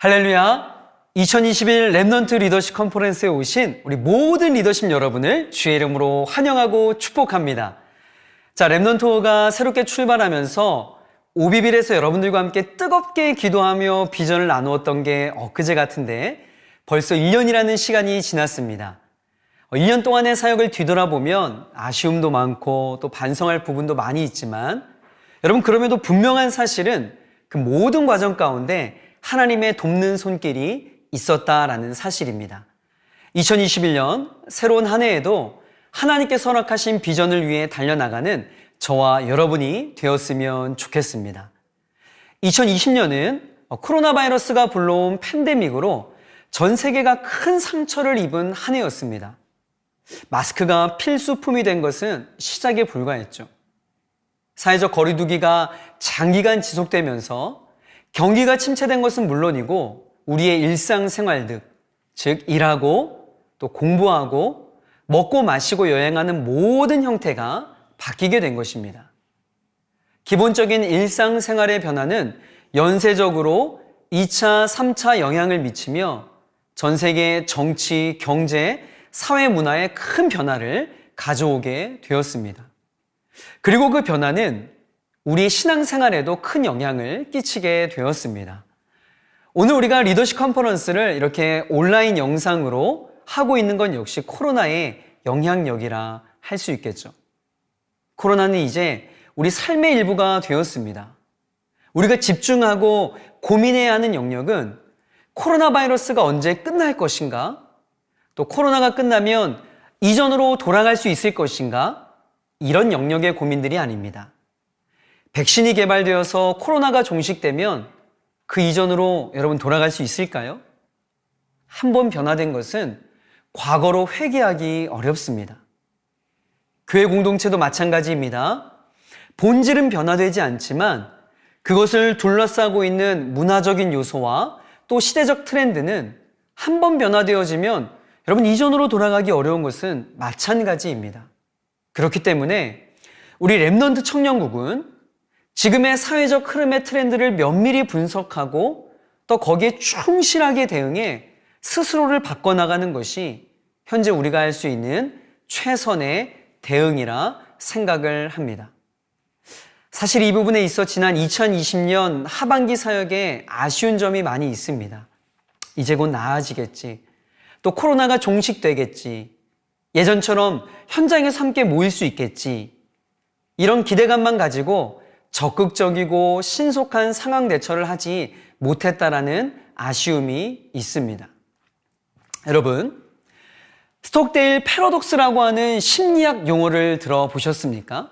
할렐루야! 2021 랩넌트 리더십 컨퍼런스에 오신 우리 모든 리더십 여러분을 주의 이름으로 환영하고 축복합니다. 자, 랩넌트가 새롭게 출발하면서 오비빌에서 여러분들과 함께 뜨겁게 기도하며 비전을 나누었던 게 엊그제 같은데 벌써 1년이라는 시간이 지났습니다. 1년 동안의 사역을 뒤돌아보면 아쉬움도 많고 또 반성할 부분도 많이 있지만 여러분, 그럼에도 분명한 사실은 그 모든 과정 가운데 하나님의 돕는 손길이 있었다라는 사실입니다. 2021년 새로운 한 해에도 하나님께서 허락하신 비전을 위해 달려나가는 저와 여러분이 되었으면 좋겠습니다. 2020년은 코로나 바이러스가 불러온 팬데믹으로 전 세계가 큰 상처를 입은 한 해였습니다. 마스크가 필수품이 된 것은 시작에 불과했죠. 사회적 거리두기가 장기간 지속되면서 경기가 침체된 것은 물론이고 우리의 일상생활들, 즉 일하고 또 공부하고 먹고 마시고 여행하는 모든 형태가 바뀌게 된 것입니다. 기본적인 일상생활의 변화는 연쇄적으로 2차, 3차 영향을 미치며 전 세계 정치, 경제, 사회 문화에 큰 변화를 가져오게 되었습니다. 그리고 그 변화는 우리 신앙생활에도 큰 영향을 끼치게 되었습니다. 오늘 우리가 리더십 컨퍼런스를 이렇게 온라인 영상으로 하고 있는 건 역시 코로나의 영향력이라 할 수 있겠죠. 코로나는 이제 우리 삶의 일부가 되었습니다. 우리가 집중하고 고민해야 하는 영역은 코로나 바이러스가 언제 끝날 것인가? 또 코로나가 끝나면 이전으로 돌아갈 수 있을 것인가? 이런 영역의 고민들이 아닙니다. 백신이 개발되어서 코로나가 종식되면 그 이전으로 여러분 돌아갈 수 있을까요? 한번 변화된 것은 과거로 회귀하기 어렵습니다. 교회 공동체도 마찬가지입니다. 본질은 변화되지 않지만 그것을 둘러싸고 있는 문화적인 요소와 또 시대적 트렌드는 한번 변화되어지면 여러분 이전으로 돌아가기 어려운 것은 마찬가지입니다. 그렇기 때문에 우리 랩넌트 청년국은 지금의 사회적 흐름의 트렌드를 면밀히 분석하고 또 거기에 충실하게 대응해 스스로를 바꿔나가는 것이 현재 우리가 할 수 있는 최선의 대응이라 생각을 합니다. 사실 이 부분에 있어 지난 2020년 하반기 사역에 아쉬운 점이 많이 있습니다. 이제 곧 나아지겠지. 또 코로나가 종식되겠지. 예전처럼 현장에서 함께 모일 수 있겠지. 이런 기대감만 가지고 적극적이고 신속한 상황 대처를 하지 못했다라는 아쉬움이 있습니다. 여러분, 스톡데일 패러독스라고 하는 심리학 용어를 들어보셨습니까?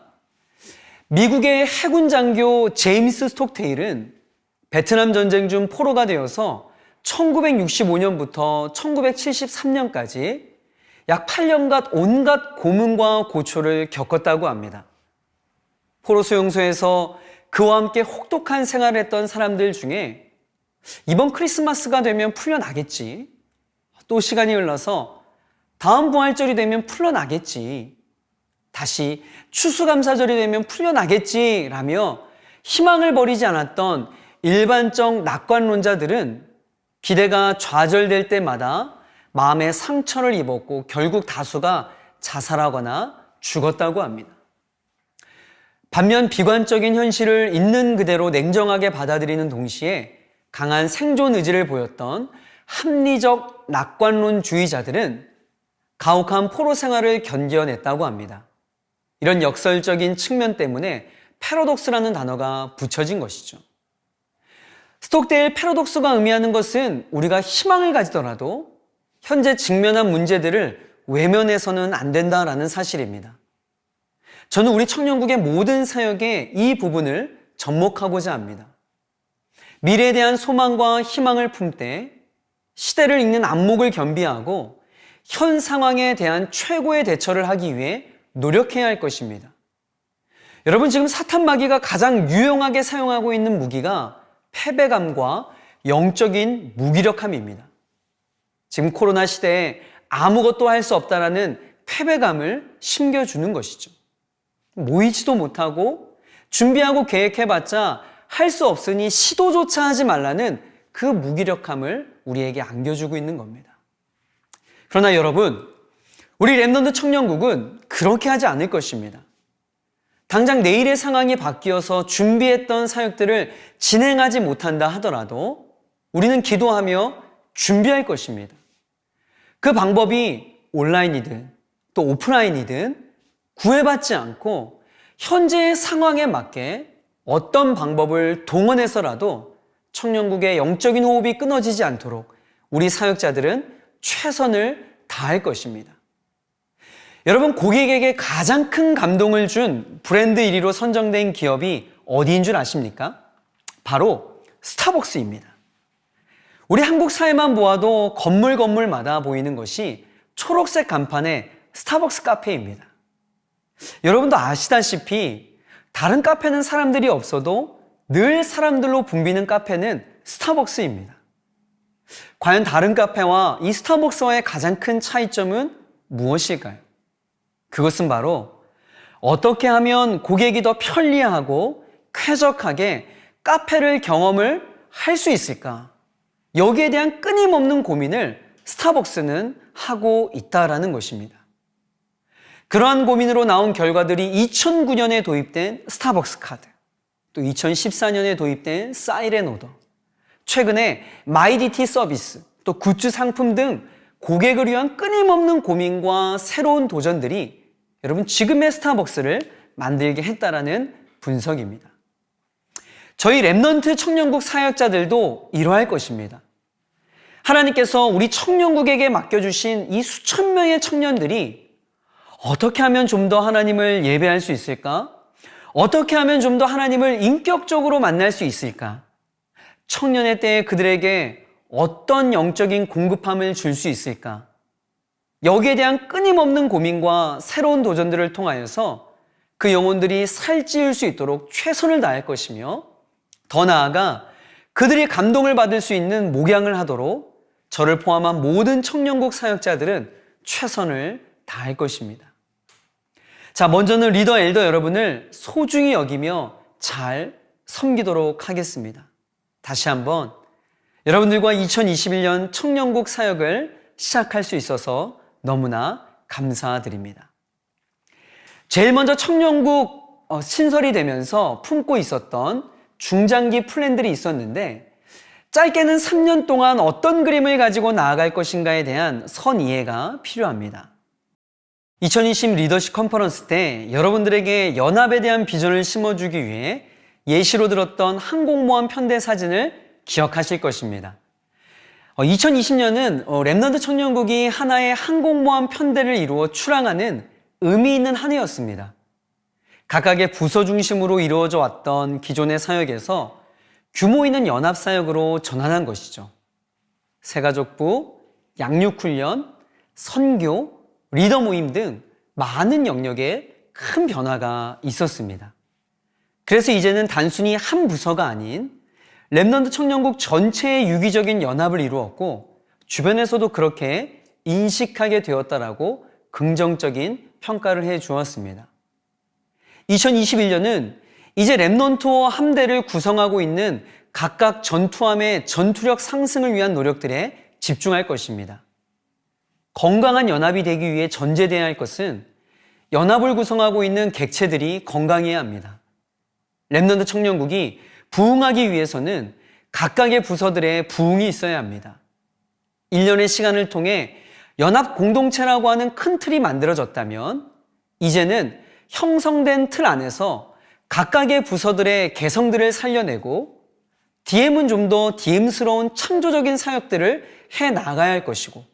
미국의 해군 장교 제임스 스톡데일은 베트남 전쟁 중 포로가 되어서 1965년부터 1973년까지 약 8년간 온갖 고문과 고초를 겪었다고 합니다. 포로 수용소에서 그와 함께 혹독한 생활을 했던 사람들 중에 이번 크리스마스가 되면 풀려나겠지. 또 시간이 흘러서 다음 부활절이 되면 풀려나겠지. 다시 추수감사절이 되면 풀려나겠지라며 희망을 버리지 않았던 일반적 낙관론자들은 기대가 좌절될 때마다 마음의 상처를 입었고 결국 다수가 자살하거나 죽었다고 합니다. 반면 비관적인 현실을 있는 그대로 냉정하게 받아들이는 동시에 강한 생존 의지를 보였던 합리적 낙관론주의자들은 가혹한 포로 생활을 견뎌냈다고 합니다. 이런 역설적인 측면 때문에 패러독스라는 단어가 붙여진 것이죠. 스톡데일 패러독스가 의미하는 것은 우리가 희망을 가지더라도 현재 직면한 문제들을 외면해서는 안 된다라는 사실입니다. 저는 우리 청년국의 모든 사역에 이 부분을 접목하고자 합니다. 미래에 대한 소망과 희망을 품되 시대를 읽는 안목을 겸비하고 현 상황에 대한 최고의 대처를 하기 위해 노력해야 할 것입니다. 여러분, 지금 사탄 마귀가 가장 유용하게 사용하고 있는 무기가 패배감과 영적인 무기력함입니다. 지금 코로나 시대에 아무것도 할 수 없다라는 패배감을 심겨주는 것이죠. 모이지도 못하고 준비하고 계획해봤자 할 수 없으니 시도조차 하지 말라는 그 무기력함을 우리에게 안겨주고 있는 겁니다. 그러나 여러분, 우리 렘넌트 청년국은 그렇게 하지 않을 것입니다. 당장 내일의 상황이 바뀌어서 준비했던 사역들을 진행하지 못한다 하더라도 우리는 기도하며 준비할 것입니다. 그 방법이 온라인이든 또 오프라인이든 구애받지 않고 현재의 상황에 맞게 어떤 방법을 동원해서라도 청년국의 영적인 호흡이 끊어지지 않도록 우리 사역자들은 최선을 다할 것입니다. 여러분, 고객에게 가장 큰 감동을 준 브랜드 1위로 선정된 기업이 어디인 줄 아십니까? 바로 스타벅스입니다. 우리 한국 사회만 보아도 건물마다 보이는 것이 초록색 간판의 스타벅스 카페입니다. 여러분도 아시다시피 다른 카페는 사람들이 없어도 늘 사람들로 붐비는 카페는 스타벅스입니다. 과연 다른 카페와 이 스타벅스와의 가장 큰 차이점은 무엇일까요? 그것은 바로 어떻게 하면 고객이 더 편리하고 쾌적하게 카페를 경험을 할 수 있을까? 여기에 대한 끊임없는 고민을 스타벅스는 하고 있다라는 것입니다. 그러한 고민으로 나온 결과들이 2009년에 도입된 스타벅스 카드, 또 2014년에 도입된 사이렌 오더, 최근에 마이디티 서비스, 또 굿즈 상품 등 고객을 위한 끊임없는 고민과 새로운 도전들이 여러분 지금의 스타벅스를 만들게 했다라는 분석입니다. 저희 렘넌트 청년국 사역자들도 이러할 것입니다. 하나님께서 우리 청년국에게 맡겨주신 이 수천 명의 청년들이 어떻게 하면 좀 더 하나님을 예배할 수 있을까? 어떻게 하면 좀 더 하나님을 인격적으로 만날 수 있을까? 청년의 때에 그들에게 어떤 영적인 공급함을 줄 수 있을까? 여기에 대한 끊임없는 고민과 새로운 도전들을 통하여서 그 영혼들이 살찌울 수 있도록 최선을 다할 것이며, 더 나아가 그들이 감동을 받을 수 있는 목양을 하도록 저를 포함한 모든 청년국 사역자들은 최선을 다할 것입니다. 자, 먼저는 리더 엘더 여러분을 소중히 여기며 잘 섬기도록 하겠습니다. 다시 한번 여러분들과 2021년 청년국 사역을 시작할 수 있어서 너무나 감사드립니다. 제일 먼저 청년국 신설이 되면서 품고 있었던 중장기 플랜들이 있었는데, 짧게는 3년 동안 어떤 그림을 가지고 나아갈 것인가에 대한 선 이해가 필요합니다. 2020 리더십 컨퍼런스 때 여러분들에게 연합에 대한 비전을 심어주기 위해 예시로 들었던 항공모함 편대 사진을 기억하실 것입니다. 2020년은 렘넌트 청년국이 하나의 항공모함 편대를 이루어 출항하는 의미 있는 한 해였습니다. 각각의 부서 중심으로 이루어져 왔던 기존의 사역에서 규모 있는 연합 사역으로 전환한 것이죠. 새가족부, 양육훈련, 선교, 리더 모임 등 많은 영역에 큰 변화가 있었습니다. 그래서 이제는 단순히 한 부서가 아닌 렘넌트 청년국 전체의 유기적인 연합을 이루었고, 주변에서도 그렇게 인식하게 되었다라고 긍정적인 평가를 해 주었습니다. 2021년은 이제 렘넌트와 함대를 구성하고 있는 각각 전투함의 전투력 상승을 위한 노력들에 집중할 것입니다. 건강한 연합이 되기 위해 전제되어야 할 것은 연합을 구성하고 있는 객체들이 건강해야 합니다. 렘넌트 청년국이 부흥하기 위해서는 각각의 부서들의 부흥이 있어야 합니다. 1년의 시간을 통해 연합 공동체라고 하는 큰 틀이 만들어졌다면, 이제는 형성된 틀 안에서 각각의 부서들의 개성들을 살려내고 DM은 좀 더 DM스러운 창조적인 사역들을 해 나가야 할 것이고,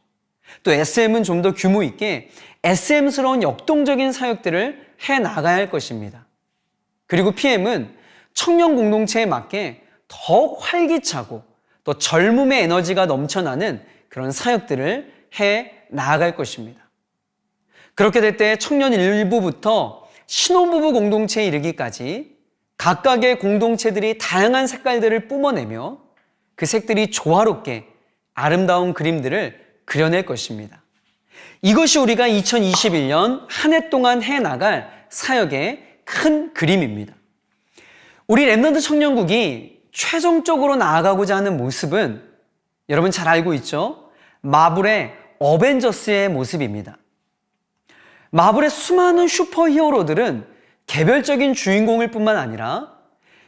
또 SM은 좀 더 규모 있게 SM스러운 역동적인 사역들을 해 나가야 할 것입니다. 그리고 PM은 청년 공동체에 맞게 더 활기차고 또 젊음의 에너지가 넘쳐나는 그런 사역들을 해 나아갈 것입니다. 그렇게 될 때 청년 일부부터 신혼부부 공동체에 이르기까지 각각의 공동체들이 다양한 색깔들을 뿜어내며 그 색들이 조화롭게 아름다운 그림들을 그려낼 것입니다. 이것이 우리가 2021년 한 해 동안 해 나갈 사역의 큰 그림입니다. 우리 렘넌트 청년국이 최종적으로 나아가고자 하는 모습은 여러분 잘 알고 있죠? 마블의 어벤져스의 모습입니다. 마블의 수많은 슈퍼히어로들은 개별적인 주인공일 뿐만 아니라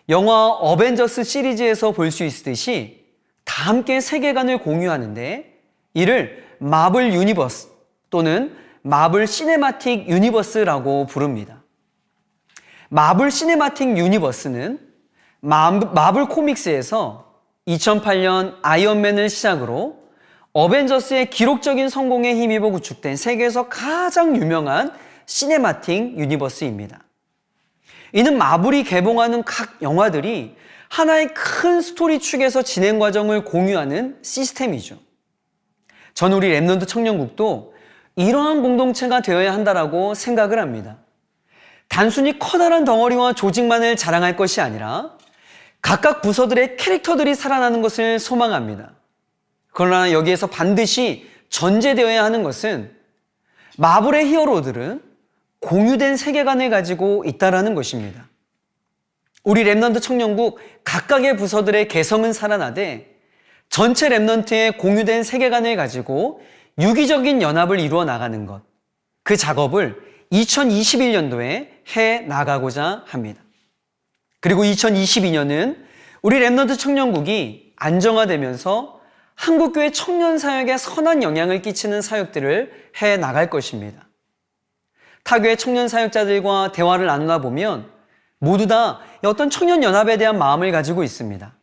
영화 어벤져스 시리즈에서 볼 수 있듯이 다 함께 세계관을 공유하는데 이를 마블 유니버스 또는 마블 시네마틱 유니버스라고 부릅니다. 마블 시네마틱 유니버스는 마블 코믹스에서 2008년 아이언맨을 시작으로 어벤져스의 기록적인 성공에 힘입어 구축된 세계에서 가장 유명한 시네마틱 유니버스입니다. 이는 마블이 개봉하는 각 영화들이 하나의 큰 스토리 축에서 진행 과정을 공유하는 시스템이죠. 저는 우리 랩넌트 청년국도 이러한 공동체가 되어야 한다라고 생각을 합니다. 단순히 커다란 덩어리와 조직만을 자랑할 것이 아니라 각각 부서들의 캐릭터들이 살아나는 것을 소망합니다. 그러나 여기에서 반드시 전제되어야 하는 것은 마블의 히어로들은 공유된 세계관을 가지고 있다는 것입니다. 우리 랩넌트 청년국 각각의 부서들의 개성은 살아나되 전체 랩넌트의 공유된 세계관을 가지고 유기적인 연합을 이루어 나가는 것, 그 작업을 2021년도에 해 나가고자 합니다. 그리고 2022년은 우리 랩넌트 청년국이 안정화되면서 한국교회 청년 사역에 선한 영향을 끼치는 사역들을 해 나갈 것입니다. 타교회 청년 사역자들과 대화를 나누다 보면 모두 다 어떤 청년 연합에 대한 마음을 가지고 있습니다.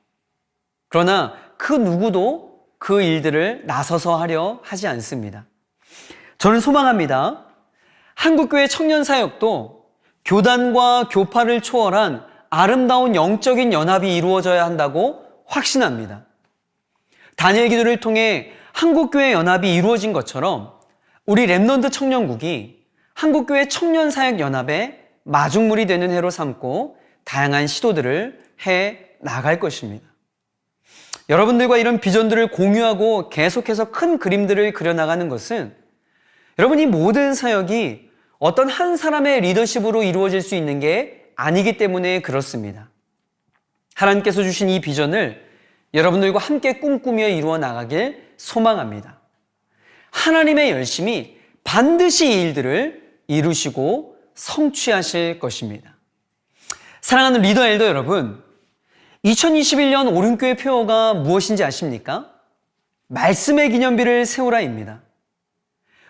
그러나 그 누구도 그 일들을 나서서 하려 하지 않습니다. 저는 소망합니다. 한국교회 청년 사역도 교단과 교파를 초월한 아름다운 영적인 연합이 이루어져야 한다고 확신합니다. 다니엘 기도를 통해 한국교회 연합이 이루어진 것처럼 우리 랩넌트 청년국이 한국교회 청년사역연합의 마중물이 되는 해로 삼고 다양한 시도들을 해 나갈 것입니다. 여러분들과 이런 비전들을 공유하고 계속해서 큰 그림들을 그려나가는 것은 여러분 이 모든 사역이 어떤 한 사람의 리더십으로 이루어질 수 있는 게 아니기 때문에 그렇습니다. 하나님께서 주신 이 비전을 여러분들과 함께 꿈꾸며 이루어 나가길 소망합니다. 하나님의 열심이 반드시 이 일들을 이루시고 성취하실 것입니다. 사랑하는 리더 엘더 여러분, 2021년 오륜교회 표어가 무엇인지 아십니까? 말씀의 기념비를 세우라입니다.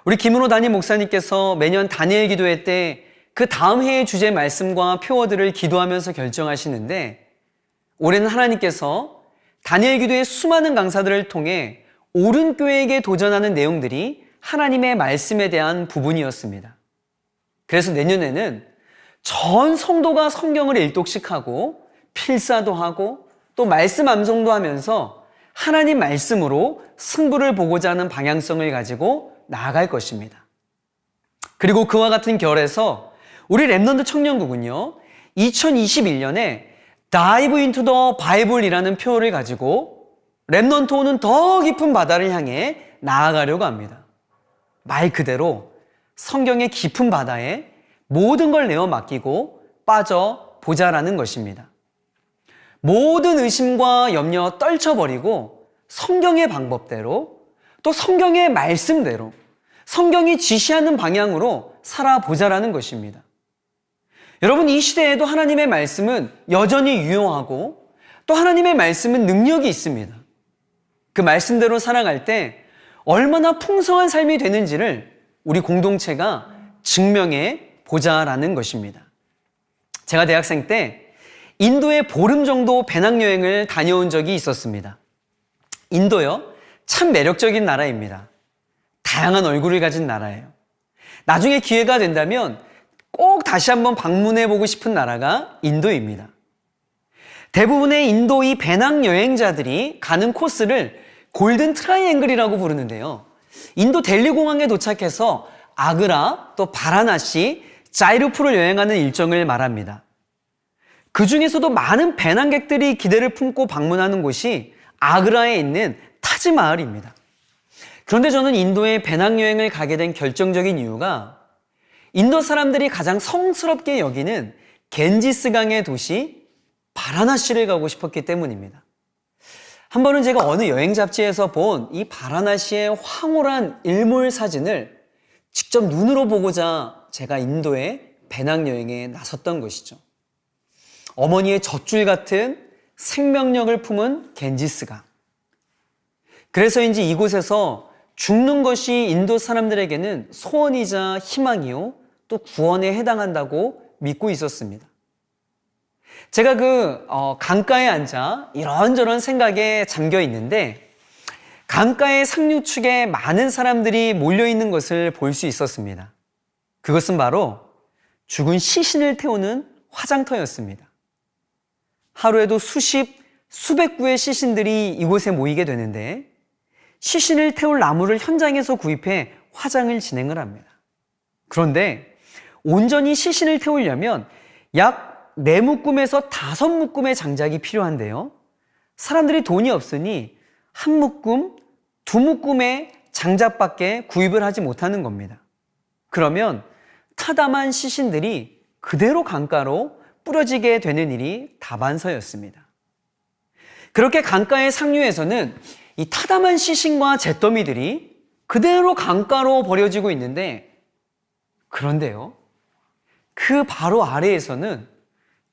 우리 김은호 담임 목사님께서 매년 다니엘 기도회 때 그 다음 해의 주제 말씀과 표어들을 기도하면서 결정하시는데 올해는 하나님께서 다니엘 기도의 수많은 강사들을 통해 오륜교회에게 도전하는 내용들이 하나님의 말씀에 대한 부분이었습니다. 그래서 내년에는 전 성도가 성경을 일독씩 하고 필사도 하고 또 말씀 암송도 하면서 하나님 말씀으로 승부를 보고자 하는 방향성을 가지고 나아갈 것입니다. 그리고 그와 같은 결에서 우리 랩넌트 청년국은요 2021년에 Dive into the Bible이라는 표어를 가지고 랩넌트호는 더 깊은 바다를 향해 나아가려고 합니다. 말 그대로 성경의 깊은 바다에 모든 걸 내어 맡기고 빠져보자라는 것입니다. 모든 의심과 염려 떨쳐버리고 성경의 방법대로 또 성경의 말씀대로 성경이 지시하는 방향으로 살아보자라는 것입니다. 여러분 이 시대에도 하나님의 말씀은 여전히 유용하고 또 하나님의 말씀은 능력이 있습니다. 그 말씀대로 살아갈 때 얼마나 풍성한 삶이 되는지를 우리 공동체가 증명해 보자라는 것입니다. 제가 대학생 때 인도에 보름 정도 배낭여행을 다녀온 적이 있었습니다. 인도요, 참 매력적인 나라입니다. 다양한 얼굴을 가진 나라예요. 나중에 기회가 된다면 꼭 다시 한번 방문해보고 싶은 나라가 인도입니다. 대부분의 인도 이 배낭여행자들이 가는 코스를 골든 트라이앵글이라고 부르는데요. 인도 델리 공항에 도착해서 아그라, 또 바라나시, 자이루프를 여행하는 일정을 말합니다. 그 중에서도 많은 배낭객들이 기대를 품고 방문하는 곳이 아그라에 있는 타지마을입니다. 그런데 저는 인도에 배낭여행을 가게 된 결정적인 이유가 인도 사람들이 가장 성스럽게 여기는 겐지스강의 도시 바라나시를 가고 싶었기 때문입니다. 한 번은 제가 어느 여행 잡지에서 본 이 바라나시의 황홀한 일몰 사진을 직접 눈으로 보고자 제가 인도에 배낭여행에 나섰던 것이죠. 어머니의 젖줄 같은 생명력을 품은 겐지스강. 그래서인지 이곳에서 죽는 것이 인도 사람들에게는 소원이자 희망이요, 또 구원에 해당한다고 믿고 있었습니다. 제가 강가에 앉아 이런저런 생각에 잠겨 있는데 강가의 상류축에 많은 사람들이 몰려있는 것을 볼 수 있었습니다. 그것은 바로 죽은 시신을 태우는 화장터였습니다. 하루에도 수백 구의 시신들이 이곳에 모이게 되는데 시신을 태울 나무를 현장에서 구입해 화장을 진행을 합니다. 그런데 온전히 시신을 태우려면 약 4묶음에서 5묶음의 장작이 필요한데요. 사람들이 돈이 없으니 1묶음, 2묶음의 장작밖에 구입을 하지 못하는 겁니다. 그러면 타담한 시신들이 그대로 강가로 뿌려지게 되는 일이 다반사였습니다. 그렇게 강가의 상류에서는 이 타담한 시신과 잿더미들이 그대로 강가로 버려지고 있는데, 그런데요, 그 바로 아래에서는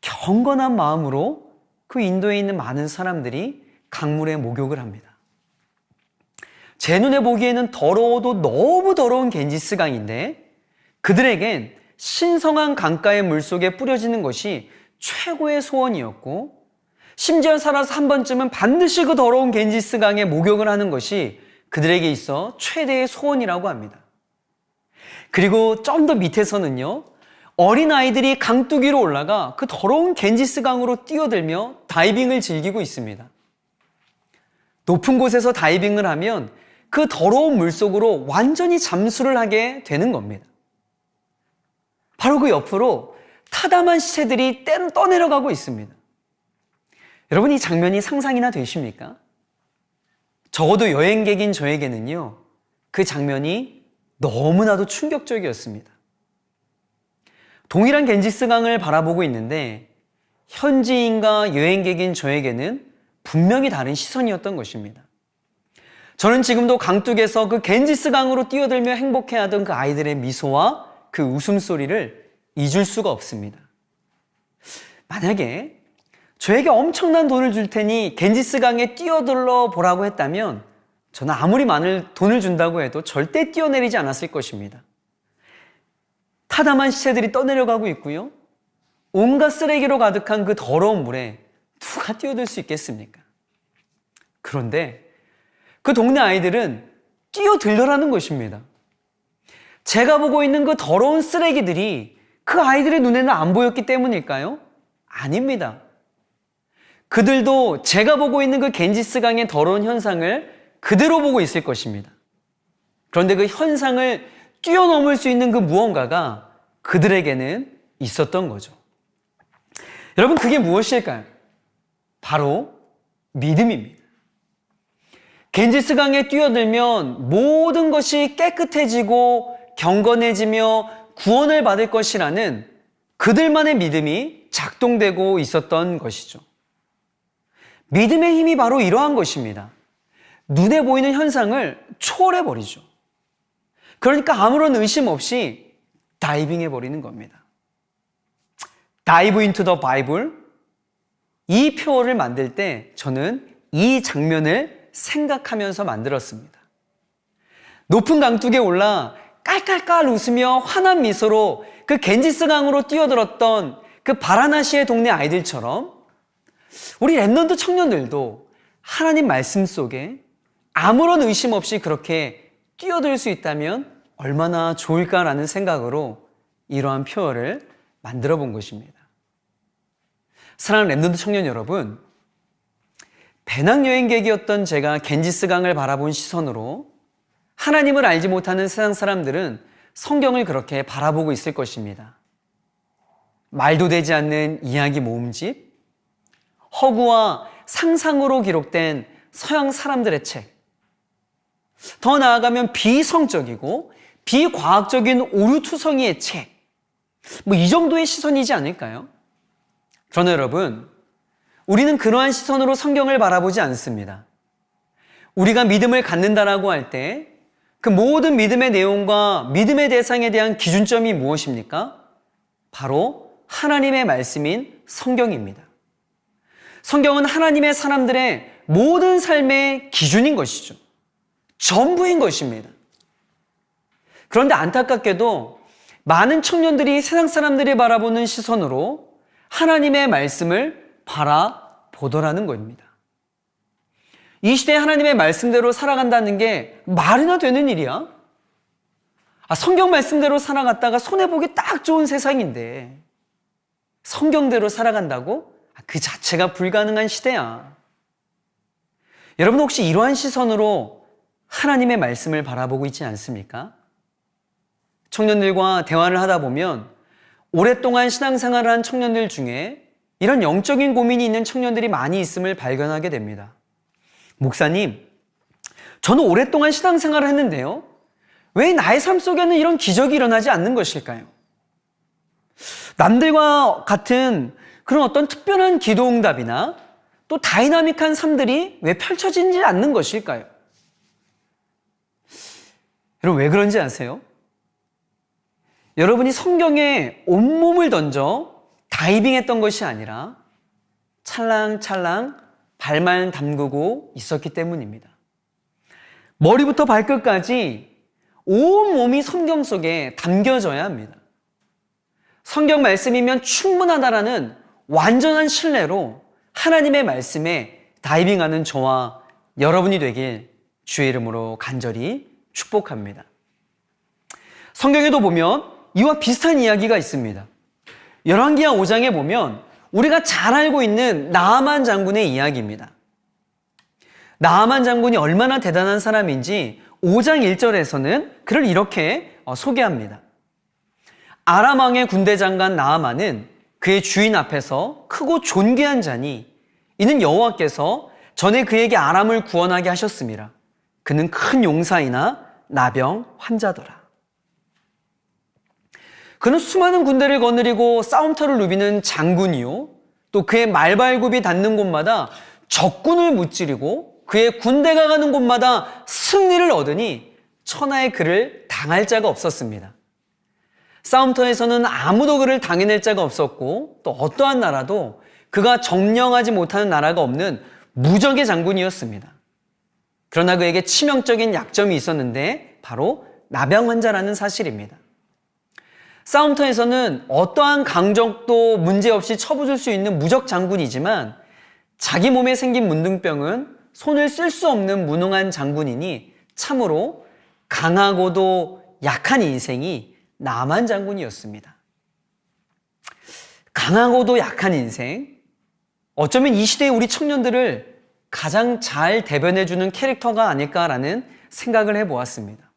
경건한 마음으로 그 인도에 있는 많은 사람들이 강물에 목욕을 합니다. 제 눈에 보기에는 더러워도 너무 더러운 겐지스강인데 그들에겐 신성한 강가의 물속에 뿌려지는 것이 최고의 소원이었고, 심지어 살아서 한 번쯤은 반드시 그 더러운 겐지스강에 목욕을 하는 것이 그들에게 있어 최대의 소원이라고 합니다. 그리고 좀 더 밑에서는요, 어린아이들이 강뚜기로 올라가 그 더러운 겐지스강으로 뛰어들며 다이빙을 즐기고 있습니다. 높은 곳에서 다이빙을 하면 그 더러운 물속으로 완전히 잠수를 하게 되는 겁니다. 바로 그 옆으로 타담한 시체들이 떠내려가고 있습니다. 여러분, 이 장면이 상상이나 되십니까? 적어도 여행객인 저에게는요, 그 장면이 너무나도 충격적이었습니다. 동일한 겐지스강을 바라보고 있는데 현지인과 여행객인 저에게는 분명히 다른 시선이었던 것입니다. 저는 지금도 강둑에서 그 겐지스강으로 뛰어들며 행복해하던 그 아이들의 미소와 그 웃음소리를 잊을 수가 없습니다. 만약에 저에게 엄청난 돈을 줄 테니 겐지스강에 뛰어들러 보라고 했다면 저는 아무리 많은 돈을 준다고 해도 절대 뛰어내리지 않았을 것입니다. 타담한 시체들이 떠내려가고 있고요, 온갖 쓰레기로 가득한 그 더러운 물에 누가 뛰어들 수 있겠습니까? 그런데 그 동네 아이들은 뛰어들려라는 것입니다. 제가 보고 있는 그 더러운 쓰레기들이 그 아이들의 눈에는 안 보였기 때문일까요? 아닙니다. 그들도 제가 보고 있는 그 겐지스강의 더러운 현상을 그대로 보고 있을 것입니다. 그런데 그 현상을 뛰어넘을 수 있는 그 무언가가 그들에게는 있었던 거죠. 여러분, 그게 무엇일까요? 바로 믿음입니다. 겐지스강에 뛰어들면 모든 것이 깨끗해지고 경건해지며 구원을 받을 것이라는 그들만의 믿음이 작동되고 있었던 것이죠. 믿음의 힘이 바로 이러한 것입니다. 눈에 보이는 현상을 초월해버리죠. 그러니까 아무런 의심 없이 다이빙해버리는 겁니다. Dive into the Bible, 이 표어를 만들 때 저는 이 장면을 생각하면서 만들었습니다. 높은 강둑에 올라 깔깔깔 웃으며 환한 미소로 그 겐지스강으로 뛰어들었던 그 바라나시의 동네 아이들처럼 우리 랩넌트 청년들도 하나님 말씀 속에 아무런 의심 없이 그렇게 뛰어들 수 있다면 얼마나 좋을까라는 생각으로 이러한 표어를 만들어 본 것입니다. 사랑하는 랩넌트 청년 여러분, 배낭여행객이었던 제가 겐지스강을 바라본 시선으로 하나님을 알지 못하는 세상 사람들은 성경을 그렇게 바라보고 있을 것입니다. 말도 되지 않는 이야기 모음집, 허구와 상상으로 기록된 서양 사람들의 책, 더 나아가면 비성적이고 비과학적인 오류투성이의 책, 이 정도의 시선이지 않을까요? 그러나 여러분, 우리는 그러한 시선으로 성경을 바라보지 않습니다. 우리가 믿음을 갖는다라고 할 때 그 모든 믿음의 내용과 믿음의 대상에 대한 기준점이 무엇입니까? 바로 하나님의 말씀인 성경입니다. 성경은 하나님의 사람들의 모든 삶의 기준인 것이죠. 전부인 것입니다. 그런데 안타깝게도 많은 청년들이 세상 사람들이 바라보는 시선으로 하나님의 말씀을 바라보더라는 겁니다. 이 시대에 하나님의 말씀대로 살아간다는 게 말이나 되는 일이야? 성경 말씀대로 살아갔다가 손해보기 딱 좋은 세상인데 성경대로 살아간다고? 그 자체가 불가능한 시대야. 여러분 혹시 이러한 시선으로 하나님의 말씀을 바라보고 있지 않습니까? 청년들과 대화를 하다 보면 오랫동안 신앙생활을 한 청년들 중에 이런 영적인 고민이 있는 청년들이 많이 있음을 발견하게 됩니다. 목사님, 저는 오랫동안 신앙생활을 했는데요. 왜 나의 삶 속에는 이런 기적이 일어나지 않는 것일까요? 남들과 같은 그런 어떤 특별한 기도응답이나 또 다이나믹한 삶들이 왜 펼쳐지지 않는 것일까요? 여러분 왜 그런지 아세요? 여러분이 성경에 온몸을 던져 다이빙했던 것이 아니라 찰랑찰랑 발만 담그고 있었기 때문입니다. 머리부터 발끝까지 온몸이 성경 속에 담겨져야 합니다. 성경 말씀이면 충분하다라는 완전한 신뢰로 하나님의 말씀에 다이빙하는 저와 여러분이 되길 주의 이름으로 간절히 축복합니다. 성경에도 보면 이와 비슷한 이야기가 있습니다. 열왕기하 5장에 보면 우리가 잘 알고 있는 나아만 장군의 이야기입니다. 나아만 장군이 얼마나 대단한 사람인지 5장 1절에서는 그를 이렇게 소개합니다. 아람 왕의 군대 장관 나아만은 그의 주인 앞에서 크고 존귀한 자니 이는 여호와께서 전에 그에게 아람을 구원하게 하셨습니다. 그는 큰 용사이나 나병 환자더라. 그는 수많은 군대를 거느리고 싸움터를 누비는 장군이요. 또 그의 말발굽이 닿는 곳마다 적군을 무찌르고 그의 군대가 가는 곳마다 승리를 얻으니 천하의 그를 당할 자가 없었습니다. 싸움터에서는 아무도 그를 당해낼 자가 없었고 또 어떠한 나라도 그가 점령하지 못하는 나라가 없는 무적의 장군이었습니다. 그러나 그에게 치명적인 약점이 있었는데 바로 나병 환자라는 사실입니다. 싸움터에서는 어떠한 강적도 문제없이 쳐부술 수 있는 무적 장군이지만 자기 몸에 생긴 문둥병은 손을 쓸 수 없는 무능한 장군이니 참으로 강하고도 약한 인생이 나만 장군이었습니다. 강하고도 약한 인생, 어쩌면 이 시대의 우리 청년들을 가장 잘 대변해주는 캐릭터가 아닐까라는 생각을 해보았습니다.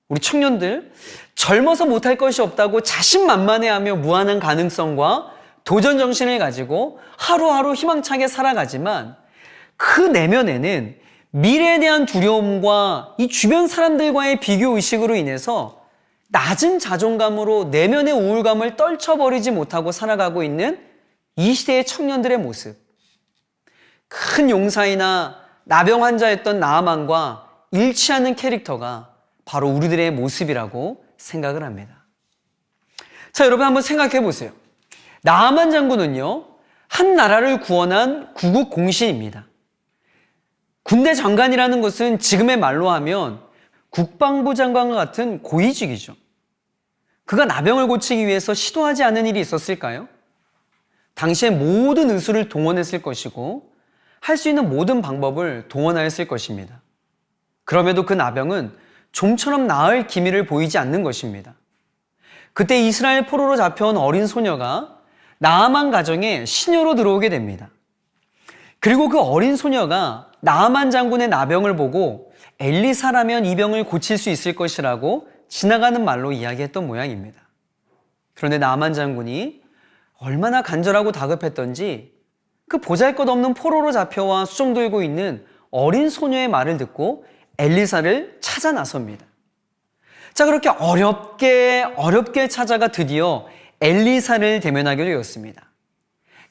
우리 청년들, 젊어서 못할 것이 없다고 자신만만해하며 무한한 가능성과 도전 정신을 가지고 하루하루 희망차게 살아가지만 그 내면에는 미래에 대한 두려움과 이 주변 사람들과의 비교의식으로 인해서 낮은 자존감으로 내면의 우울감을 떨쳐버리지 못하고 살아가고 있는 이 시대의 청년들의 모습. 큰 용사이나 나병 환자였던 나아만과 일치하는 캐릭터가 바로 우리들의 모습이라고 생각을 합니다. 자, 여러분 한번 생각해 보세요. 나아만 장군은요, 한 나라를 구원한 구국 공신입니다. 군대 장관이라는 것은 지금의 말로 하면 국방부 장관과 같은 고위직이죠. 그가 나병을 고치기 위해서 시도하지 않은 일이 있었을까요? 당시에 모든 의술을 동원했을 것이고 할 수 있는 모든 방법을 동원하였을 것입니다. 그럼에도 그 나병은 좀처럼 나을 기미를 보이지 않는 것입니다. 그때 이스라엘 포로로 잡혀온 어린 소녀가 나아만 가정에 시녀로 들어오게 됩니다. 그리고 그 어린 소녀가 나아만 장군의 나병을 보고 엘리사라면 이 병을 고칠 수 있을 것이라고 지나가는 말로 이야기했던 모양입니다. 그런데 나아만 장군이 얼마나 간절하고 다급했던지 그 보잘것없는 포로로 잡혀와 수종 들고 있는 어린 소녀의 말을 듣고 엘리사를 찾아 나섭니다. 자, 그렇게 어렵게 찾아가 드디어 엘리사를 대면하게 되었습니다.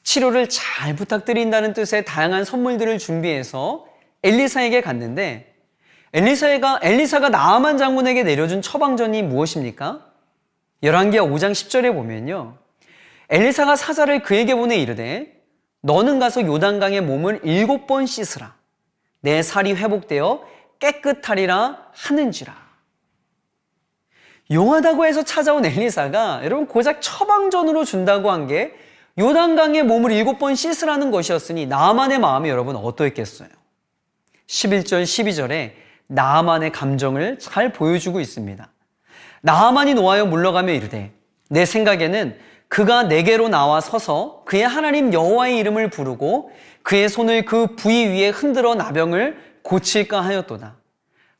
치료를 잘 부탁드린다는 뜻의 다양한 선물들을 준비해서 엘리사에게 갔는데 엘리사가 나아만 장군에게 내려준 처방전이 무엇입니까? 열왕기하 5장 10절에 보면요. 엘리사가 사자를 그에게 보내 이르되 너는 가서 요단강에 몸을 7번 씻으라. 내 살이 회복되어 깨끗하리라 하는지라. 용하다고 해서 찾아온 엘리사가 여러분 고작 처방전으로 준다고 한 게 요단강에 몸을 7번 씻으라는 것이었으니 나아만의 마음이 여러분 어떠했겠어요? 11절 12절에 나아만의 감정을 잘 보여주고 있습니다. 나아만이 노하여 물러가며 이르되 내 생각에는 그가 내게로 나와 서서 그의 하나님 여호와의 이름을 부르고 그의 손을 그 부위 위에 흔들어 나병을 고칠까 하였도다.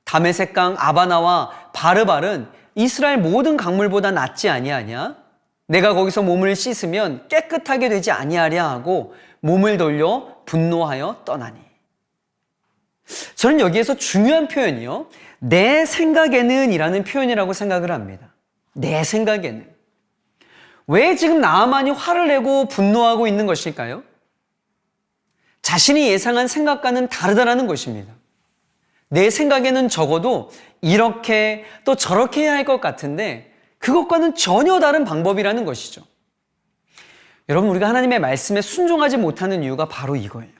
다메섹강 아바나와 바르발은 이스라엘 모든 강물보다 낫지 아니하냐? 내가 거기서 몸을 씻으면 깨끗하게 되지 아니하랴 하고 몸을 돌려 분노하여 떠나니. 저는 여기에서 중요한 표현이요. 내 생각에는 이라는 표현이라고 생각을 합니다. 내 생각에는. 왜 지금 나아만이 화를 내고 분노하고 있는 것일까요? 자신이 예상한 생각과는 다르다라는 것입니다. 내 생각에는 적어도 이렇게 또 저렇게 해야 할 것 같은데 그것과는 전혀 다른 방법이라는 것이죠. 여러분, 우리가 하나님의 말씀에 순종하지 못하는 이유가 바로 이거예요.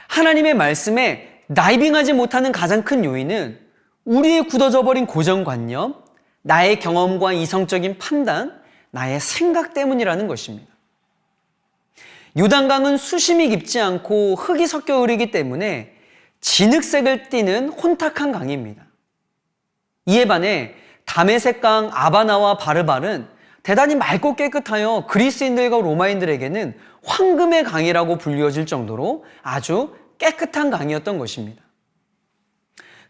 하나님의 말씀에 다이빙하지 못하는 가장 큰 요인은 우리의 굳어져 버린 고정관념, 나의 경험과 이성적인 판단, 나의 생각 때문이라는 것입니다. 요단강은 수심이 깊지 않고 흙이 섞여 흐르기 때문에 진흙색을 띠는 혼탁한 강입니다. 이에 반해 다메섹강 아바나와 바르발은 대단히 맑고 깨끗하여 그리스인들과 로마인들에게는 황금의 강이라고 불리워질 정도로 아주 깨끗한 강이었던 것입니다.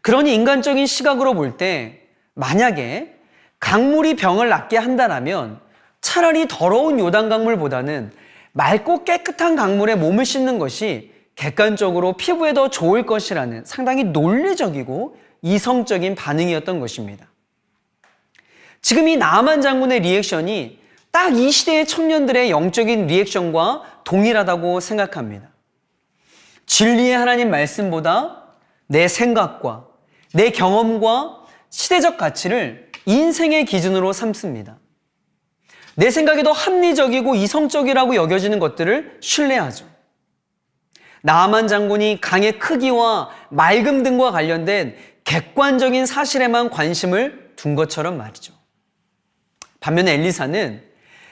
그러니 인간적인 시각으로 볼 때 만약에 강물이 병을 낫게 한다면 차라리 더러운 요단 강물보다는 맑고 깨끗한 강물에 몸을 씻는 것이 객관적으로 피부에 더 좋을 것이라는 상당히 논리적이고 이성적인 반응이었던 것입니다. 지금 이 나아만 장군의 리액션이 딱 이 시대의 청년들의 영적인 리액션과 동일하다고 생각합니다. 진리의 하나님 말씀보다 내 생각과 내 경험과 시대적 가치를 인생의 기준으로 삼습니다. 내 생각에 더 합리적이고 이성적이라고 여겨지는 것들을 신뢰하죠. 나아만 장군이 강의 크기와 맑음 등과 관련된 객관적인 사실에만 관심을 둔 것처럼 말이죠. 반면에 엘리사는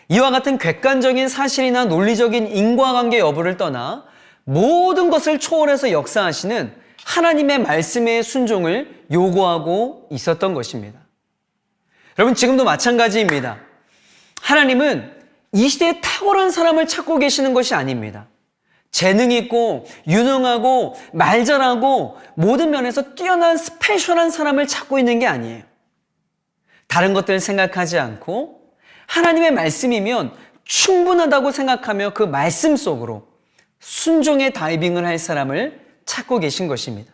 이와 같은 객관적인 사실이나 논리적인 인과관계 여부를 떠나 모든 것을 초월해서 역사하시는 하나님의 말씀의 순종을 요구하고 있었던 것입니다. 여러분, 지금도 마찬가지입니다. 하나님은 이 시대에 탁월한 사람을 찾고 계시는 것이 아닙니다. 재능 있고 유능하고 말 잘하고 모든 면에서 뛰어난 스페셜한 사람을 찾고 있는 게 아니에요. 다른 것들 생각하지 않고 하나님의 말씀이면 충분하다고 생각하며 그 말씀 속으로 순종의 다이빙을 할 사람을 찾고 계신 것입니다.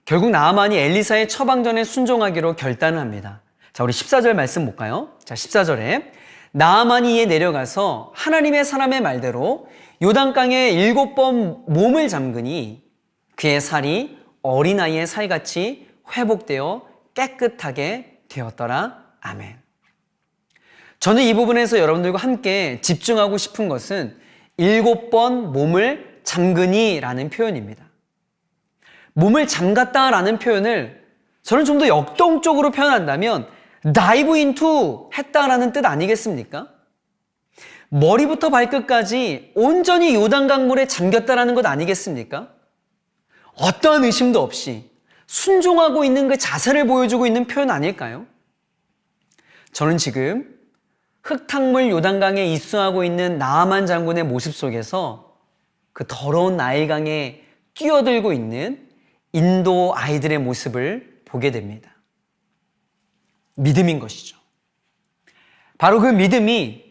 결국 나아만이 엘리사의 처방전에 순종하기로 결단을 합니다. 자, 우리 14절 말씀 볼까요? 자, 14절에 나아만이 이에 내려가서 하나님의 사람의 말대로 요단강에 7번 몸을 잠그니 그의 살이 어린아이의 살같이 회복되어 깨끗하게 되었더라. 아멘. 저는 이 부분에서 여러분들과 함께 집중하고 싶은 것은 7번 몸을 잠그니 라는 표현입니다. 몸을 잠갔다라는 표현을 저는 좀 더 역동적으로 표현한다면 dive into 했다라는 뜻 아니겠습니까? 머리부터 발끝까지 온전히 요단강 물에 잠겼다라는 것 아니겠습니까? 어떠한 의심도 없이 순종하고 있는 그 자세를 보여주고 있는 표현 아닐까요? 저는 지금 흙탕물 요단강에 입수하고 있는 나아만 장군의 모습 속에서 그 더러운 나일강에 뛰어들고 있는 인도 아이들의 모습을 보게 됩니다. 믿음인 것이죠. 바로 그 믿음이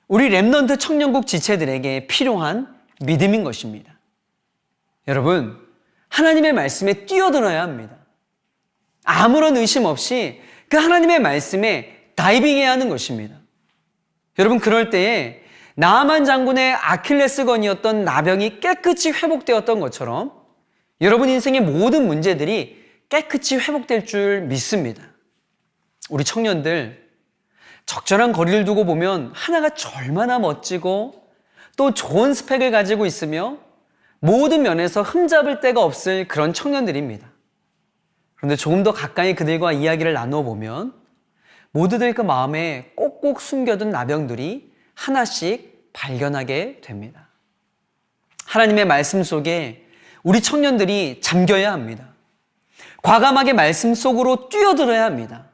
우리 렘넌트 청년국 지체들에게 필요한 믿음인 것입니다. 여러분, 하나님의 말씀에 뛰어들어야 합니다. 아무런 의심 없이 그 하나님의 말씀에 다이빙해야 하는 것입니다. 여러분, 그럴 때에 나아만 장군의 아킬레스건이었던 나병이 깨끗이 회복되었던 것처럼 여러분 인생의 모든 문제들이 깨끗이 회복될 줄 믿습니다. 우리 청년들, 적절한 거리를 두고 보면 하나가 얼마나 멋지고 또 좋은 스펙을 가지고 있으며 모든 면에서 흠잡을 데가 없을 그런 청년들입니다. 그런데 조금 더 가까이 그들과 이야기를 나누어 보면 모두들 그 마음에 꼭꼭 숨겨둔 나병들이 하나씩 발견하게 됩니다. 하나님의 말씀 속에 우리 청년들이 잠겨야 합니다. 과감하게 말씀 속으로 뛰어들어야 합니다.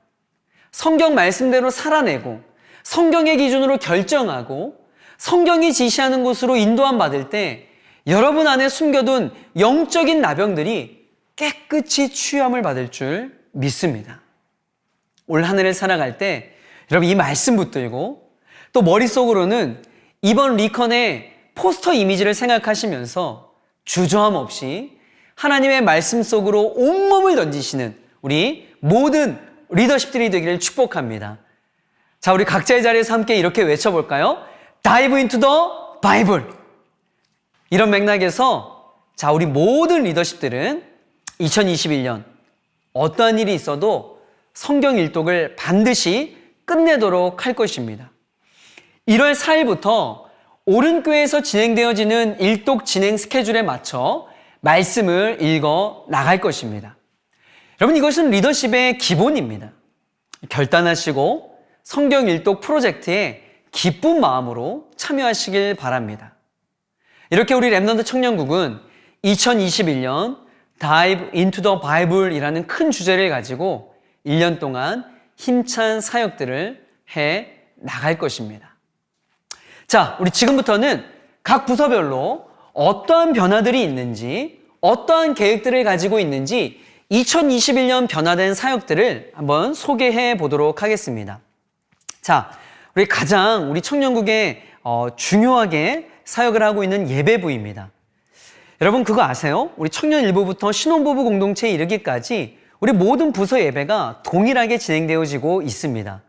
성경 말씀대로 살아내고 성경의 기준으로 결정하고 성경이 지시하는 곳으로 인도함 받을 때 여러분 안에 숨겨둔 영적인 나병들이 깨끗이 치유함을 받을 줄 믿습니다. 올 한 해를 살아갈 때 여러분 이 말씀 붙들고 또 머릿속으로는 이번 리컨의 포스터 이미지를 생각하시면서 주저함 없이 하나님의 말씀 속으로 온몸을 던지시는 우리 모든 리더십들이 되기를 축복합니다. 자, 우리 각자의 자리에서 함께 이렇게 외쳐볼까요? Dive into the Bible. 이런 맥락에서 자, 우리 모든 리더십들은 2021년 어떠한 일이 있어도 성경 일독을 반드시 끝내도록 할 것입니다. 1월 4일부터 오른교회에서 진행되어지는 일독 진행 스케줄에 맞춰 말씀을 읽어 나갈 것입니다. 여러분, 이것은 리더십의 기본입니다. 결단하시고 성경 일독 프로젝트에 기쁜 마음으로 참여하시길 바랍니다. 이렇게 우리 랩넌트 청년국은 2021년 Dive into the Bible이라는 큰 주제를 가지고 1년 동안 힘찬 사역들을 해 나갈 것입니다. 자, 우리 지금부터는 각 부서별로 어떠한 변화들이 있는지, 어떠한 계획들을 가지고 있는지 2021년 변화된 사역들을 한번 소개해 보도록 하겠습니다. 자, 우리 청년국에 중요하게 사역을 하고 있는 예배부입니다. 여러분 그거 아세요? 우리 청년일부부터 신혼부부 공동체에 이르기까지 우리 모든 부서 예배가 동일하게 진행되어지고 있습니다.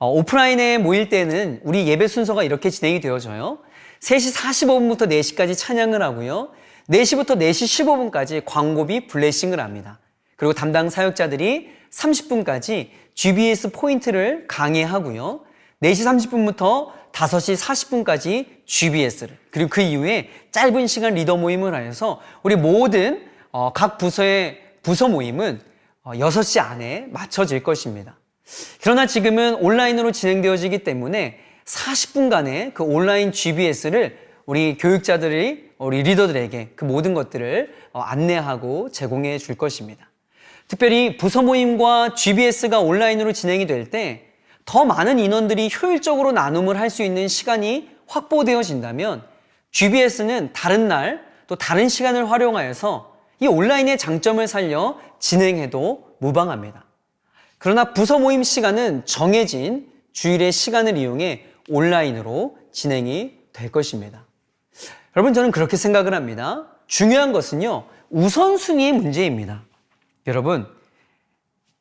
오프라인에 모일 때는 우리 예배 순서가 이렇게 진행이 되어져요. 3시 45분부터 4시까지 찬양을 하고요. 4시부터 4시 15분까지 광고비 블레싱을 합니다. 그리고 담당 사역자들이 30분까지 GBS 포인트를 강의하고요. 4시 30분부터 5시 40분까지 GBS를, 그리고 그 이후에 짧은 시간 리더 모임을 하여서 우리 모든 각 부서의 부서 모임은 6시 안에 맞춰질 것입니다. 그러나 지금은 온라인으로 진행되어지기 때문에 40분간의 그 온라인 GBS를 우리 교육자들이 우리 리더들에게 그 모든 것들을 안내하고 제공해 줄 것입니다. 특별히 부서 모임과 GBS가 온라인으로 진행이 될 때 더 많은 인원들이 효율적으로 나눔을 할 수 있는 시간이 확보되어진다면 GBS는 다른 날 또 다른 시간을 활용하여서 이 온라인의 장점을 살려 진행해도 무방합니다. 그러나 부서 모임 시간은 정해진 주일의 시간을 이용해 온라인으로 진행이 될 것입니다. 여러분, 저는 그렇게 생각을 합니다. 중요한 것은요, 우선순위의 문제입니다. 여러분,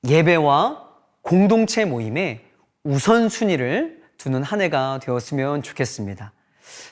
예배와 공동체 모임에 우선순위를 두는 한 해가 되었으면 좋겠습니다.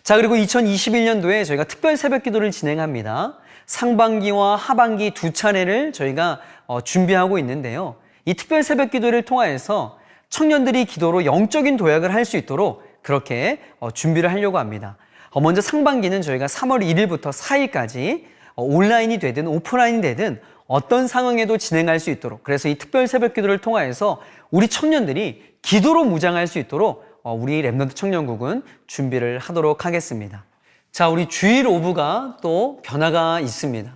자, 그리고 2021년도에 저희가 특별 새벽 기도를 진행합니다. 상반기와 하반기 두 차례를 저희가 준비하고 있는데요. 이 특별 새벽 기도를 통하여서 청년들이 기도로 영적인 도약을 할 수 있도록 그렇게 준비를 하려고 합니다. 먼저 상반기는 저희가 3월 1일부터 4일까지 온라인이 되든 오프라인이 되든 어떤 상황에도 진행할 수 있도록, 그래서 이 특별 새벽 기도를 통하여서 우리 청년들이 기도로 무장할 수 있도록 우리 랩넌트 청년국은 준비를 하도록 하겠습니다. 자, 우리 주일 오브가 또 변화가 있습니다.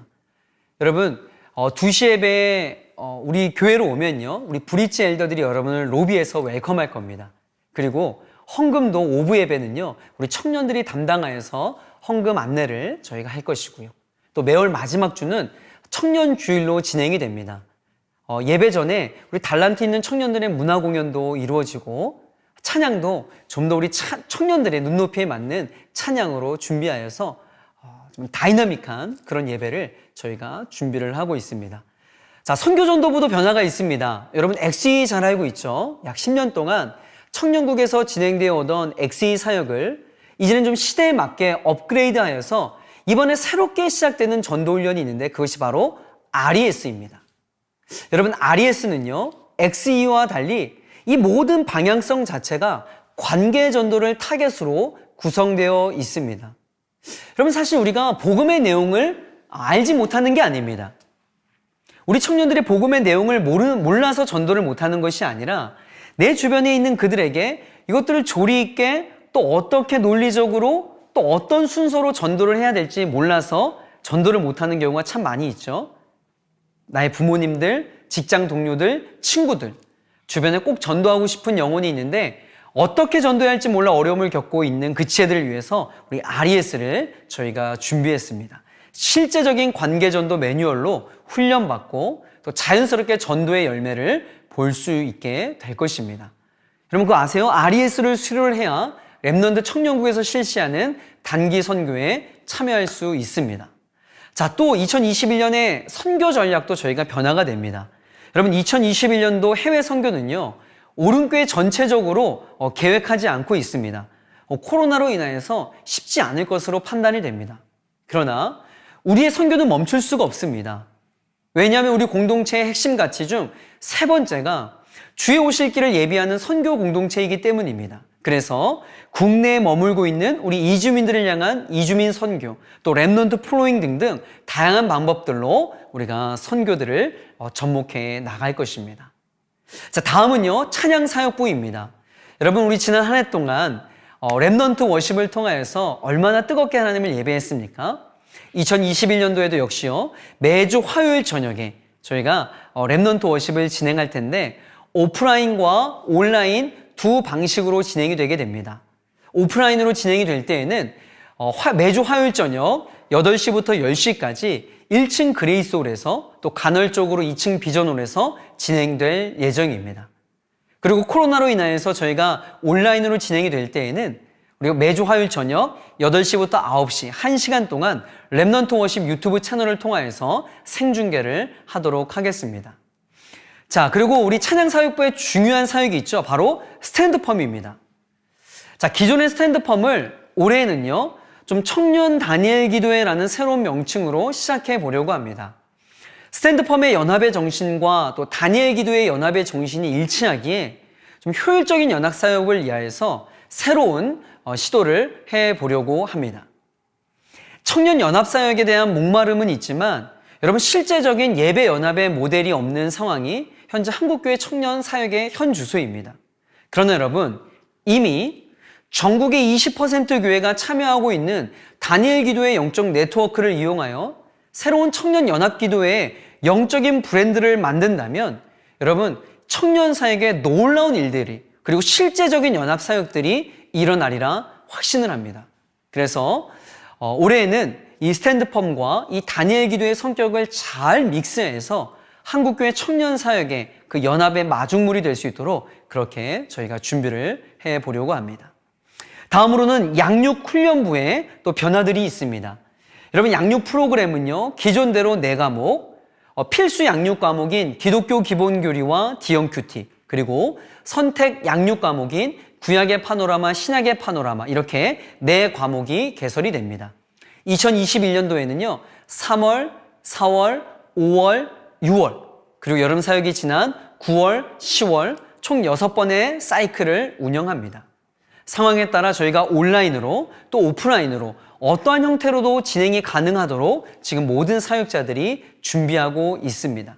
여러분, 2시 예배에 우리 교회로 오면요, 우리 브릿지 엘더들이 여러분을 로비에서 웰컴할 겁니다. 그리고 헌금도 오브 예배는요, 우리 청년들이 담당하여서 헌금 안내를 저희가 할 것이고요. 또 매월 마지막 주는 청년 주일로 진행이 됩니다. 예배 전에 우리 달란트 있는 청년들의 문화 공연도 이루어지고 찬양도 좀 더 우리 청년들의 눈높이에 맞는 찬양으로 준비하여서 좀 다이나믹한 그런 예배를 저희가 준비를 하고 있습니다. 자, 선교전도부도 변화가 있습니다. 여러분 엑스이 잘 알고 있죠? 약 10년 동안 청년국에서 진행되어 오던 엑스이 사역을 이제는 좀 시대에 맞게 업그레이드하여서 이번에 새롭게 시작되는 전도훈련이 있는데 그것이 바로 RES입니다. 여러분, RES는요, XE와 달리 이 모든 방향성 자체가 관계 전도를 타겟으로 구성되어 있습니다. 여러분, 사실 우리가 복음의 내용을 알지 못하는 게 아닙니다. 우리 청년들이 복음의 내용을 몰라서 전도를 못하는 것이 아니라 내 주변에 있는 그들에게 이것들을 조리 있게 또 어떻게 논리적으로 또 어떤 순서로 전도를 해야 될지 몰라서 전도를 못하는 경우가 참 많이 있죠. 나의 부모님들, 직장 동료들, 친구들, 주변에 꼭 전도하고 싶은 영혼이 있는데 어떻게 전도해야 할지 몰라 어려움을 겪고 있는 그 지체들을 위해서 우리 RES를 저희가 준비했습니다. 실제적인 관계전도 매뉴얼로 훈련받고 또 자연스럽게 전도의 열매를 볼 수 있게 될 것입니다. 여러분, 그거 아세요? RES를 수료를 해야 렘넌트 청년국에서 실시하는 단기 선교에 참여할 수 있습니다. 자, 또 2021년에 선교 전략도 저희가 변화가 됩니다. 여러분, 2021년도 해외 선교는요, 오른교회 전체적으로 계획하지 않고 있습니다. 코로나로 인해서 쉽지 않을 것으로 판단이 됩니다. 그러나 우리의 선교는 멈출 수가 없습니다. 왜냐하면 우리 공동체의 핵심 가치 중 세 번째가 주의 오실 길을 예비하는 선교 공동체이기 때문입니다. 그래서 국내에 머물고 있는 우리 이주민들을 향한 이주민 선교, 또 렘넌트 플로잉 등등 다양한 방법들로 우리가 선교들을 접목해 나갈 것입니다. 자, 다음은요, 찬양 사역부입니다. 여러분, 우리 지난 한 해 동안 렘넌트 워십을 통하여서 얼마나 뜨겁게 하나님을 예배했습니까? 2021년도에도 역시요, 매주 화요일 저녁에 저희가 렘넌트 워십을 진행할 텐데 오프라인과 온라인 두 방식으로 진행이 되게 됩니다. 오프라인으로 진행이 될 때에는 매주 화요일 저녁 8시부터 10시까지 1층 그레이스홀에서 또 간헐적으로 2층 비전홀에서 진행될 예정입니다. 그리고 코로나로 인하여서 저희가 온라인으로 진행이 될 때에는 우리가 매주 화요일 저녁 8시부터 9시 1시간 동안 렘넌트 워십 유튜브 채널을 통하여서 생중계를 하도록 하겠습니다. 자, 그리고 우리 찬양사역부의 중요한 사역이 있죠. 바로 스탠드펌입니다. 자, 기존의 스탠드펌을 올해는요, 좀 청년 다니엘 기도회라는 새로운 명칭으로 시작해 보려고 합니다. 스탠드펌의 연합의 정신과 또 다니엘 기도회의 연합의 정신이 일치하기에 좀 효율적인 연합사역을 위하여서 새로운 시도를 해보려고 합니다. 청년 연합사역에 대한 목마름은 있지만 여러분, 실제적인 예배 연합의 모델이 없는 상황이 현재 한국교회 청년 사역의 현 주소입니다. 그러나 여러분, 이미 전국의 20% 교회가 참여하고 있는 다니엘 기도회 영적 네트워크를 이용하여 새로운 청년 연합 기도회의 영적인 브랜드를 만든다면 여러분, 청년 사역의 놀라운 일들이 그리고 실제적인 연합 사역들이 일어나리라 확신을 합니다. 그래서 올해에는 이 스탠드펌과 이 다니엘 기도의 성격을 잘 믹스해서 한국교회 청년 사역의 그 연합의 마중물이 될 수 있도록 그렇게 저희가 준비를 해보려고 합니다. 다음으로는 양육 훈련부에 또 변화들이 있습니다. 여러분, 양육 프로그램은요, 기존대로 4과목, 필수 양육 과목인 기독교 기본교리와 D형 큐티, 그리고 선택 양육 과목인 구약의 파노라마, 신약의 파노라마, 이렇게 4과목이 개설이 됩니다. 2021년도에는요, 3월, 4월, 5월, 6월, 그리고 여름 사역이 지난 9월, 10월 총 6번의 사이클을 운영합니다. 상황에 따라 저희가 온라인으로 또 오프라인으로 어떠한 형태로도 진행이 가능하도록 지금 모든 사역자들이 준비하고 있습니다.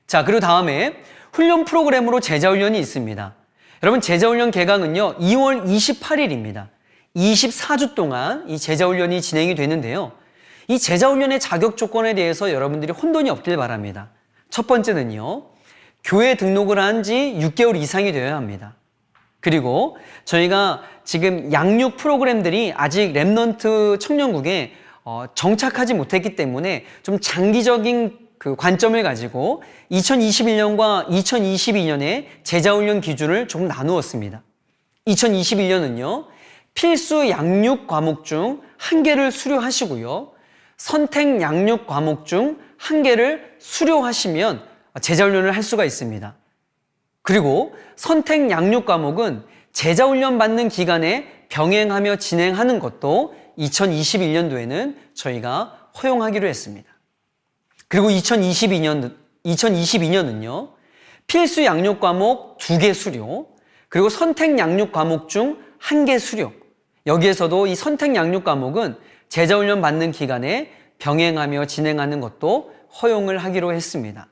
자, 그리고 다음에 훈련 프로그램으로 제자훈련이 있습니다. 여러분, 제자훈련 개강은요, 2월 28일입니다. 24주 동안 이 제자훈련이 진행이 되는데요. 이 제자훈련의 자격 조건에 대해서 여러분들이 혼돈이 없길 바랍니다. 첫 번째는요, 교회 등록을 한 지 6개월 이상이 되어야 합니다. 그리고 저희가 지금 양육 프로그램들이 아직 렘넌트 청년국에 정착하지 못했기 때문에 좀 장기적인 그 관점을 가지고 2021년과 2022년의 제자훈련 기준을 조금 나누었습니다. 2021년은요, 필수 양육 과목 중 1개를 수료하시고요, 선택 양육 과목 중 1개를 수료하시면 제자훈련을 할 수가 있습니다. 그리고 선택 양육 과목은 제자훈련 받는 기간에 병행하며 진행하는 것도 2021년도에는 저희가 허용하기로 했습니다. 그리고 2022년은요, 필수 양육 과목 2개 수료, 그리고 선택 양육 과목 중 1개 수료. 여기에서도 이 선택 양육 과목은 제자훈련 받는 기간에 병행하며 진행하는 것도 허용을 하기로 했습니다.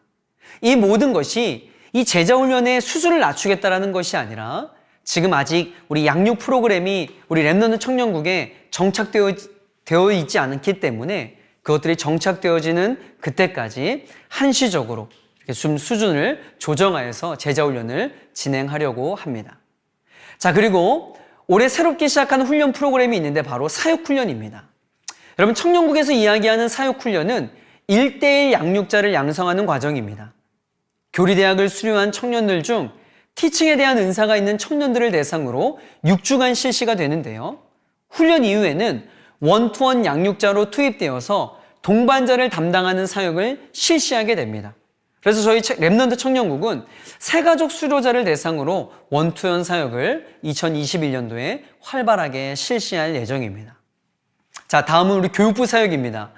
이 모든 것이 이 제자훈련의 수준을 낮추겠다라는 것이 아니라 지금 아직 우리 양육 프로그램이 우리 렘넌트 청년국에 정착되어 있지 않기 때문에 그것들이 정착되어지는 그때까지 한시적으로 이렇게 좀 수준을 조정하여서 제자훈련을 진행하려고 합니다. 자, 그리고 올해 새롭게 시작한 훈련 프로그램이 있는데 바로 사육훈련입니다. 여러분, 청년국에서 이야기하는 사육훈련은 1:1 양육자를 양성하는 과정입니다. 교리대학을 수료한 청년들 중 티칭에 대한 은사가 있는 청년들을 대상으로 6주간 실시가 되는데요. 훈련 이후에는 원투원 양육자로 투입되어서 동반자를 담당하는 사역을 실시하게 됩니다. 그래서 저희 렘넌트 청년국은 새가족 수료자를 대상으로 원투원 사역을 2021년도에 활발하게 실시할 예정입니다. 자, 다음은 우리 교육부 사역입니다.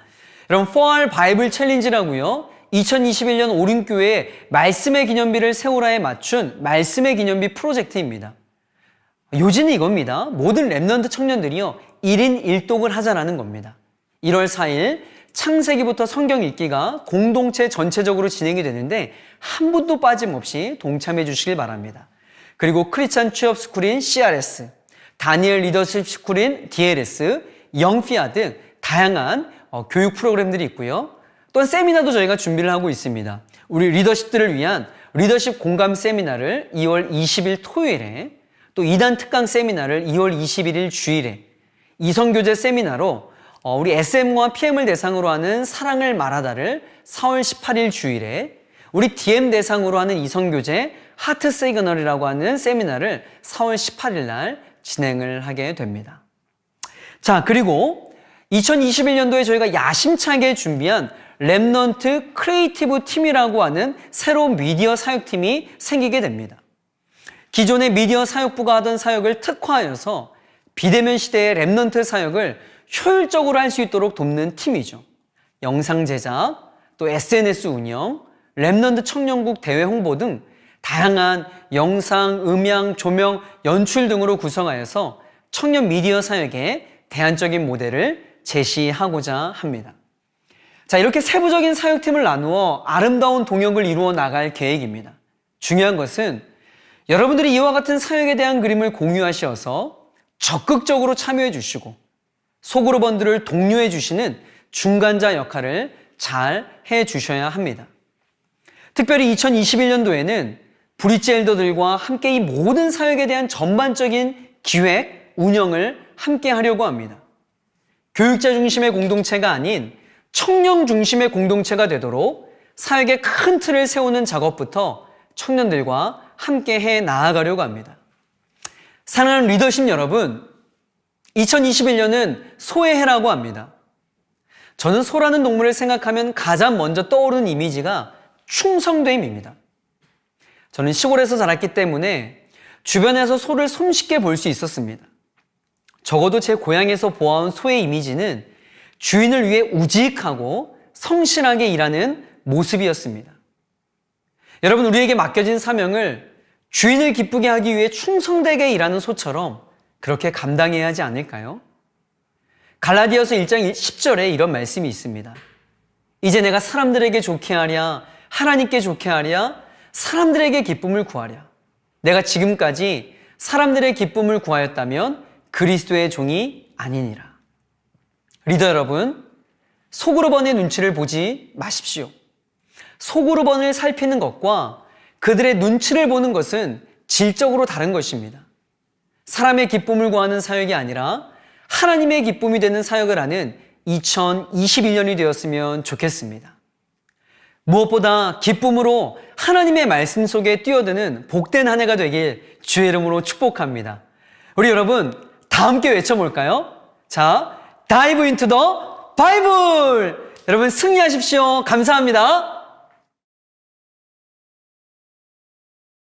여러분, 4R 바이블 챌린지라고요. 2021년 오륜교회에 말씀의 기념비를 세우라에 맞춘 말씀의 기념비 프로젝트입니다. 요지는 이겁니다. 모든 렘넌트 청년들이요, 1인 1독을 하자라는 겁니다. 1월 4일 창세기부터 성경 읽기가 공동체 전체적으로 진행이 되는데 한 분도 빠짐없이 동참해 주시길 바랍니다. 그리고 크리스찬 취업 스쿨인 CRS, 다니엘 리더십 스쿨인 DLS, 영피아 등 다양한 교육 프로그램들이 있고요. 또한 세미나도 저희가 준비를 하고 있습니다. 우리 리더십들을 위한 리더십 공감 세미나를 2월 20일 토요일에, 또 2단 특강 세미나를 2월 21일 주일에, 이성교제 세미나로 우리 SM과 PM을 대상으로 하는 사랑을 말하다를 4월 18일 주일에, 우리 DM 대상으로 하는 이성교제 하트 시그널이라고 하는 세미나를 4월 18일 날 진행을 하게 됩니다. 자, 그리고 2021년도에 저희가 야심차게 준비한 렘넌트 크리에이티브 팀이라고 하는 새로운 미디어 사역팀이 생기게 됩니다. 기존의 미디어 사역부가 하던 사역을 특화하여서 비대면 시대의 렘넌트 사역을 효율적으로 할 수 있도록 돕는 팀이죠. 영상 제작, 또 SNS 운영, 렘넌트 청년국 대회 홍보 등 다양한 영상, 음향, 조명, 연출 등으로 구성하여서 청년 미디어 사역의 대안적인 모델을 제시하고자 합니다. 자, 이렇게 세부적인 사역팀을 나누어 아름다운 동역을 이루어 나갈 계획입니다. 중요한 것은 여러분들이 이와 같은 사역에 대한 그림을 공유하셔서 적극적으로 참여해 주시고 소그룹원들을 독려해 주시는 중간자 역할을 잘 해 주셔야 합니다. 특별히 2021년도에는 브릿지 엘더들과 함께 이 모든 사역에 대한 전반적인 기획, 운영을 함께 하려고 합니다. 교육자 중심의 공동체가 아닌 청년 중심의 공동체가 되도록 사역의 큰 틀을 세우는 작업부터 청년들과 함께 해 나아가려고 합니다. 사랑하는 리더십 여러분, 2021년은 소의 해라고 합니다. 저는 소라는 동물을 생각하면 가장 먼저 떠오르는 이미지가 충성됨입니다. 저는 시골에서 자랐기 때문에 주변에서 소를 손쉽게 볼 수 있었습니다. 적어도 제 고향에서 보아온 소의 이미지는 주인을 위해 우직하고 성실하게 일하는 모습이었습니다. 여러분, 우리에게 맡겨진 사명을 주인을 기쁘게 하기 위해 충성되게 일하는 소처럼 그렇게 감당해야 하지 않을까요? 갈라디아서 1장 10절에 이런 말씀이 있습니다. 이제 내가 사람들에게 좋게 하랴, 하나님께 좋게 하랴, 사람들에게 기쁨을 구하랴. 내가 지금까지 사람들의 기쁨을 구하였다면 그리스도의 종이 아니니라. 리더 여러분, 소그룹원의 눈치를 보지 마십시오. 소그룹원을 살피는 것과 그들의 눈치를 보는 것은 질적으로 다른 것입니다. 사람의 기쁨을 구하는 사역이 아니라 하나님의 기쁨이 되는 사역을 하는 2021년이 되었으면 좋겠습니다. 무엇보다 기쁨으로 하나님의 말씀 속에 뛰어드는 복된 한 해가 되길 주의 이름으로 축복합니다. 우리 여러분, 다 함께 외쳐볼까요? 자, Dive into the Bible! 여러분 승리하십시오. 감사합니다.